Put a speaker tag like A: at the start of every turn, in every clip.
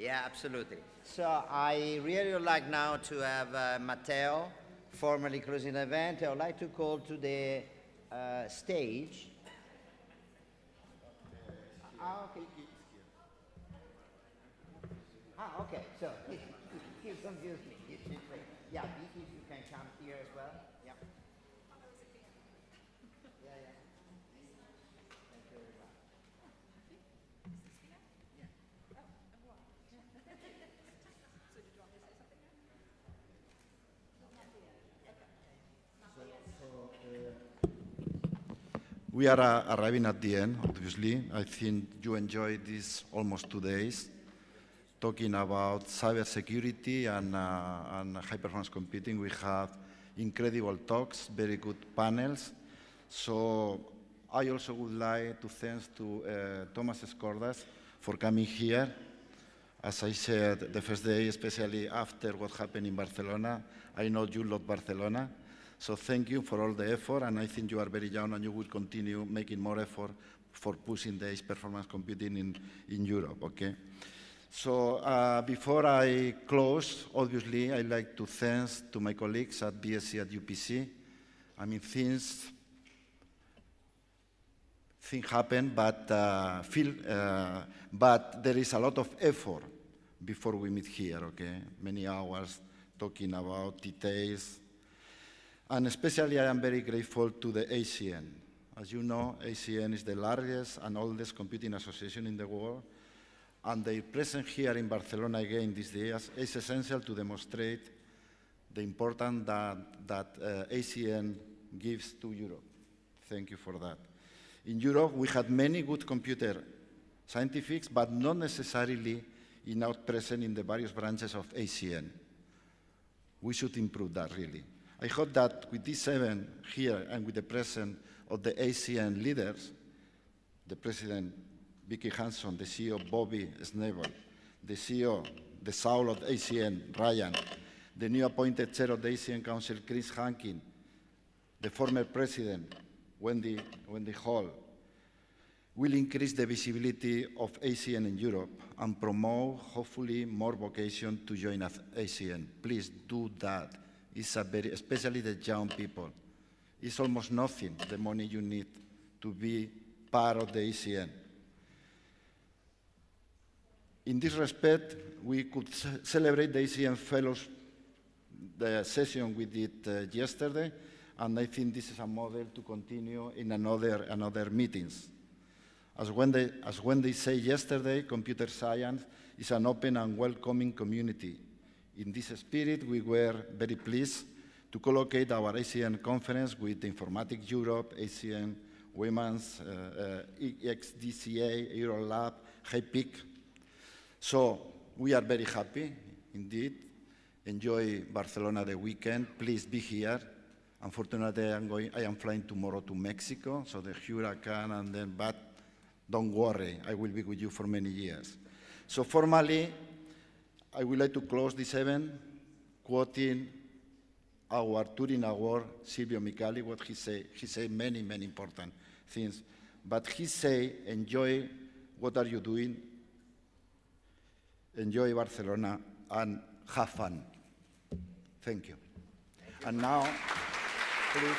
A: Yeah, absolutely. So I really would like now to have Matteo formally closing the event. I would like to call to the stage. Okay. Okay. So you confused me. Yeah, Vicky, if you can come here as well. Yeah. Yeah. Thank you very much.
B: We are arriving at the end, obviously. I think you enjoyed these almost 2 days talking about cybersecurity and high-performance computing. We have incredible talks, very good panels. So I also would like to thank to Thomas Skordas for coming here. As I said, the first day, especially after what happened in Barcelona, I know you love Barcelona. So thank you for all the effort, and I think you are very young and you will continue making more effort for pushing this performance computing in Europe, okay? So before I close, obviously, I'd like to thank to my colleagues at BSc at UPC. I mean, things happen, but there is a lot of effort before we meet here, okay? Many hours talking about details. And especially, I am very grateful to the ACM. As you know, ACM is the largest and oldest computing association in the world. And their presence here in Barcelona again these days is essential to demonstrate the importance that ACM gives to Europe. Thank you for that. In Europe, we had many good computer scientists, but not necessarily enough present in the various branches of ACM. We should improve that, really. I hope that with this event here and with the presence of the ACM leaders, the President Vicky Hanson, the CEO Bobby Snable, the CEO, the soul of ACM, Ryan, the new appointed chair of the ACM Council, Chris Hankin, the former President, Wendy Hall, will increase the visibility of ACM in Europe and promote, hopefully, more vocation to join ACM. Please do that. It's especially the young people. It's almost nothing, the money you need to be part of the ACM. In this respect, we could celebrate the ACM Fellows, the session we did yesterday, and I think this is a model to continue in another meetings. As when they say yesterday, computer science is an open and welcoming community. In this spirit, we were very pleased to co-locate our ACM conference with Informatics Europe, ACM Women's, XDCA, Eurolab, HiPeak. So we are very happy, indeed. Enjoy Barcelona the weekend. Please be here. Unfortunately, I am flying tomorrow to Mexico, so the hurricane but don't worry, I will be with you for many years. So formally, I would like to close this event quoting our Turing Award, Silvio Micali, what he said. He said many important things, but he said, enjoy what are you doing, enjoy Barcelona, and have fun. Thank you. And now, please.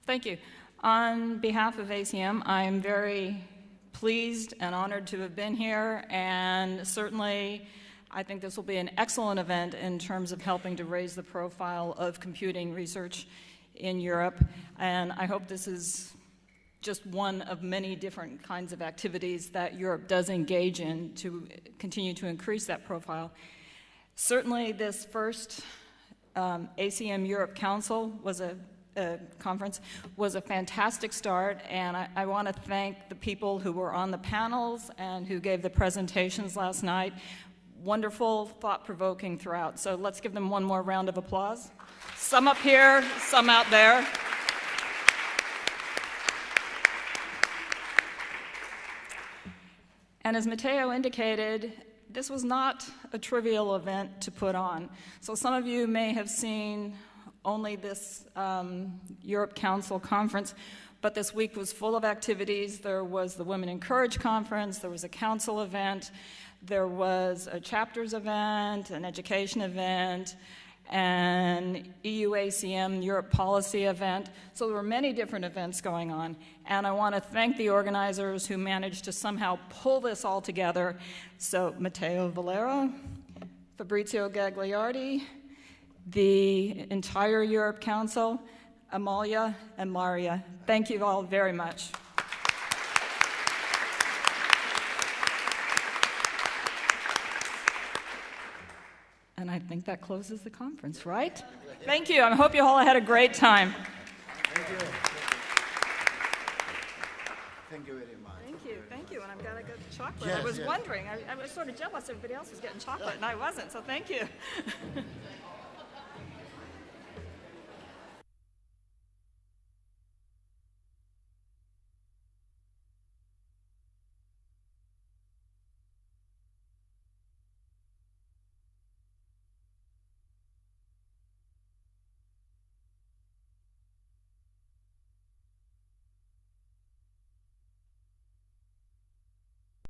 C: Thank you. On behalf of ACM, I'm very pleased and honored to have been here, and certainly I think this will be an excellent event in terms of helping to raise the profile of computing research in Europe, and I hope this is just one of many different kinds of activities that Europe does engage in to continue to increase that profile. Certainly this first ACM Europe Council was conference was a fantastic start, and I want to thank the people who were on the panels and who gave the presentations last night. Wonderful, thought-provoking throughout. So let's give them one more round of applause. Some up here, some out there. And as Matteo indicated, this was not a trivial event to put on. So some of you may have seen only this Europe Council conference, but this week was full of activities. There was the Women in Courage Conference, there was a council event, there was a chapters event, an education event, an EU ACM Europe policy event. So there were many different events going on. And I want to thank the organizers who managed to somehow pull this all together. So Matteo Valero, Fabrizio Gagliardi, the entire Europe Council, Amalia and Maria. Thank you all very much. And I think that closes the conference, right? Thank you. I hope you all had a great time.
B: Thank you. Thank you very much.
C: Thank you. And I've got a good chocolate.
B: Yes,
C: I was
B: yes.
C: wondering. I was sort of jealous everybody else was getting chocolate, and I wasn't, so thank you.